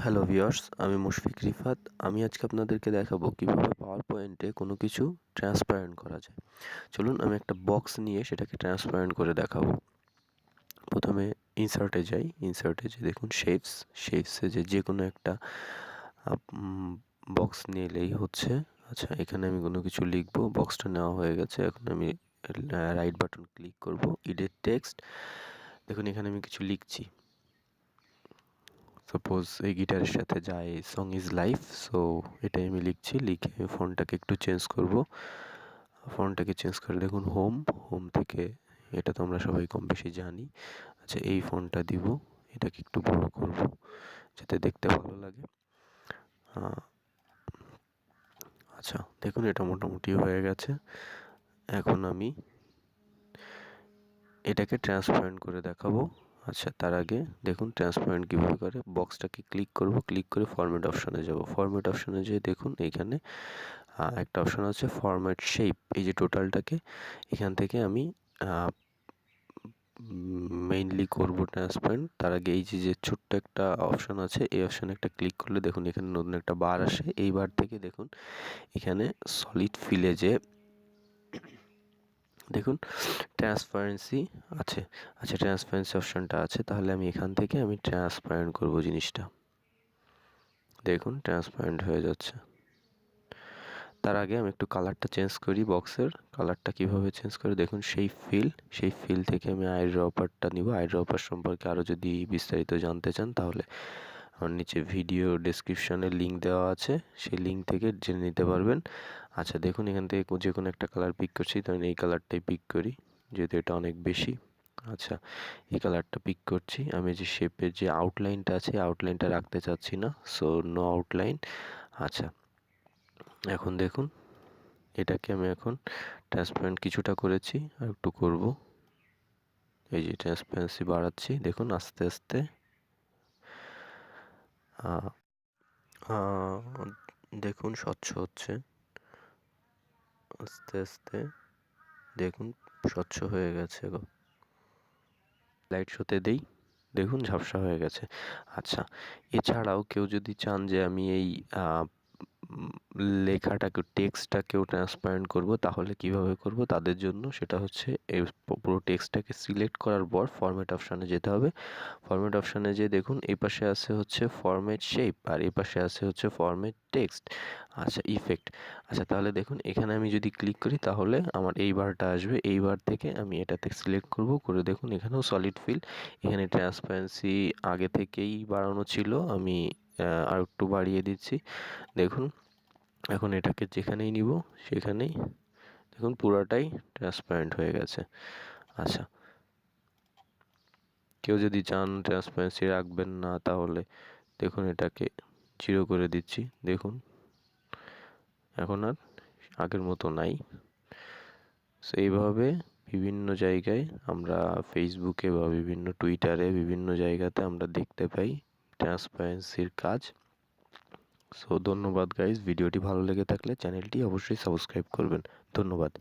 Hello viewers, আমি মুশফিক রিফাত। আমি আজকে আপনাদেরকে দেখাবো কিভাবে পাওয়ার পয়েন্টে কোনো কিছু ট্রান্সপারেন্ট করা যায়। চলুন আমি একটা বক্স নিয়ে সেটাকে ট্রান্সপারেন্ট করে দেখাবো। প্রথমে ইনসার্টে যাই, ইনসার্টে যে দেখুন শেপসে যে কোনো একটা বক্স নিলেই হচ্ছে। আচ্ছা, এখানে আমি কোনো কিছু লিখবো, বক্সটা নেওয়া হয়ে গেছে। এখন আমি রাইট বাটন ক্লিক করব, এডিট টেক্সট। দেখুন এখানে আমি কিছু লিখছি। সাপোজ এই গিটারের সাথে যায় সং ইজ লাইফ, সো এটাই আমি লিখছি। লিখে ফন্টটাকে একটু চেঞ্জ করব। ফন্টটাকে চেঞ্জ করে দেখুন হোম থেকে, এটা তো আমরা সবাই কম বেশি জানি। আচ্ছা, এই ফন্টটা দিব, এটাকে একটু বড় করব যাতে দেখতে ভালো লাগে। আচ্ছা দেখুন এটা মোটামুটি হয়ে গেছে। এখন আমি এটাকে ট্রান্সপারেন্ট করে দেখাবো। আচ্ছা, তার আগে দেখুন ট্রান্সপারেন্ট কীভাবে করে। বক্সটাকে ক্লিক করব, ক্লিক করে ফরম্যাট অপশানে যাব। ফরম্যাট অপশানে যেয়ে দেখুন এইখানে একটা অপশান আছে ফরম্যাট শেপ। এই যে টোটালটাকে এখান থেকে আমি মেইনলি করব ট্রান্সপারেন্ট। তার আগে এই যে ছোট্ট একটা অপশান আছে, এই অপশানে একটা ক্লিক করলে দেখুন এখানে নতুন একটা বার আসে। এই বার থেকে দেখুন এখানে সলিড ফিলে যে দেখুন ট্রান্সপারেন্সি আছে। আচ্ছা, ট্রান্সপারেন্সি অপশানটা আছে, তাহলে আমি এখান থেকে আমি ট্রান্সপারেন্ট করব জিনিসটা। দেখুন ট্রান্সপারেন্ট হয়ে যাচ্ছে। তার আগে আমি একটু কালারটা চেঞ্জ করি। বক্সের কালারটা কিভাবে চেঞ্জ করে দেখুন, সেই ফিল থেকে আমি আইড্রপারটা নিব। আইড্রপার সম্পর্কে আরও যদি বিস্তারিত জানতে চান তাহলে আমার নিচে ভিডিও ডেসক্রিপশনে লিঙ্ক দেওয়া আছে, সেই লিঙ্ক থেকে জেনে নিতে পারবেন। আচ্ছা দেখুন এখান থেকে যে কোনো একটা কালার পিক করছি, তো আমি এই কালারটাই পিক করি যেহেতু এটা অনেক বেশি। আচ্ছা, এই কালারটা পিক করছি। আমি যে শেপের যে আউটলাইনটা আছে, আউটলাইনটা রাখতে চাচ্ছি না, সো নো আউটলাইন। আচ্ছা, এখন দেখুন এটাকে আমি এখন ট্রান্সপারেন্ট কিছুটা করেছি, আর একটু করব। এই যে ট্রান্সপারেন্সি বাড়াচ্ছি, দেখুন আস্তে আস্তে দেখুন স্বচ্ছ হচ্ছে আস্তে আস্তে। দেখুন স্বচ্ছ হয়ে গেছে গো। লাইট শোতে দেই, দেখুন ঝাপসা হয়ে গেছে। আচ্ছা, এছাড়াও কেউ যদি চান যে আমি এই লেখাটাকে টেক্সটটাকেও ট্রান্সপারেন্ট করব, তাহলে কিভাবে করব তাদের জন্য সেটা হচ্ছে এই পুরো টেক্সটটাকে সিলেক্ট করার পর ফরম্যাট অপশানে যেতে হবে। ফরম্যাট অপশানে যেয়ে দেখুন এই পাশে আছে হচ্ছে ফরম্যাট শেপ, আর এই পাশে আছে হচ্ছে ফরম্যাট টেক্সট। আচ্ছা, ইফেক্ট। আচ্ছা তাহলে দেখুন এখানে আমি যদি ক্লিক করি তাহলে আমার এই বারটা আসবে। এই বার থেকে আমি এটাতে সিলেক্ট করব, করে দেখুন এখানেও সলিড ফিল। এখানে ট্রান্সপারেন্সি আগে থেকেই বাড়ানো ছিল, আমি আর একটু বাড়িয়ে দিচ্ছি। দেখুন এখন এটাকে যেখানেই নিব সেখানেই দেখুন পুরাটাই ট্রান্সপারেন্ট হয়ে গেছে। আচ্ছা, কেউ যদি চান ট্রান্সপারেন্সি রাখবেন না তাহলে দেখুন এটাকে 0 করে দিচ্ছি। দেখুন এখন আর আগের মতো নাই। সো এইভাবে বিভিন্ন জায়গায় আমরা ফেসবুকে বা বিভিন্ন টুইটারে বিভিন্ন জায়গাতে আমরা দেখতে পাই ট্রান্সপারেন্সির কাজ। সো ধন্যবাদ গাইজ, ভিডিওটি ভালো লেগে থাকলে চ্যানেলটি অবশ্যই সাবস্ক্রাইব করবেন। ধন্যবাদ।